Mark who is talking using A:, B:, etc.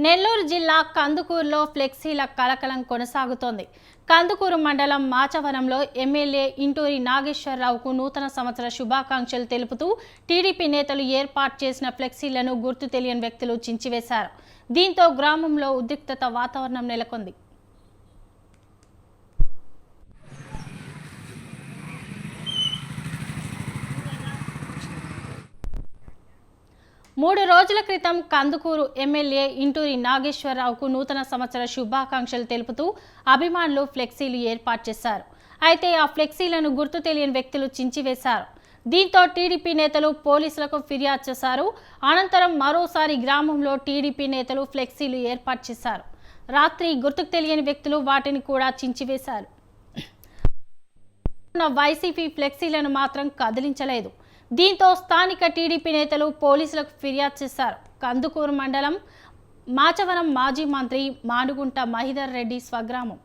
A: నెల్లూరు జిల్లా కందుకూరులో ఫ్లెక్సీల కలకలం కొనసాగుతోంది. కందుకూరు మండలం మాచవరంలో ఎమ్మెల్యే ఇంటూరి నాగేశ్వరరావుకు నూతన సంవత్సర శుభాకాంక్షలు తెలుపుతూ టీడీపీ నేతలు ఏర్పాటు చేసిన ఫ్లెక్సీలను గుర్తు తెలియని వ్యక్తులు చించివేశారు. దీంతో గ్రామంలో ఉద్రిక్తత వాతావరణం నెలకొంది. 3 రోజుల క్రితం కందుకూరు ఎమ్మెల్యే ఇంటూరి నాగేశ్వరరావుకు నూతన సంవత్సర శుభాకాంక్షలు తెలుపుతూ అభిమానులు ఫ్లెక్సీలు ఏర్పాటు చేశారు. అయితే ఆ ఫ్లెక్సీలను గుర్తు తెలియని వ్యక్తులు చించివేశారు. దీంతో టీడీపీ నేతలు పోలీసులకు ఫిర్యాదు చేశారు. అనంతరం మరోసారి గ్రామంలో టీడీపీ నేతలు ఫ్లెక్సీలు ఏర్పాటు చేశారు. రాత్రి గుర్తుకు తెలియని వ్యక్తులు వాటిని కూడా చించివేశారు. వైసీపీ ఫ్లెక్సీలను మాత్రం కదిలించలేదు. దీంతో స్థానిక టీడీపీ నేతలు పోలీసులకు ఫిర్యాదు చేశారు. కందుకూరు మండలం మాచవరం మాజీ మంత్రి మానుగుంట మహిధర్ రెడ్డి స్వగ్రామం.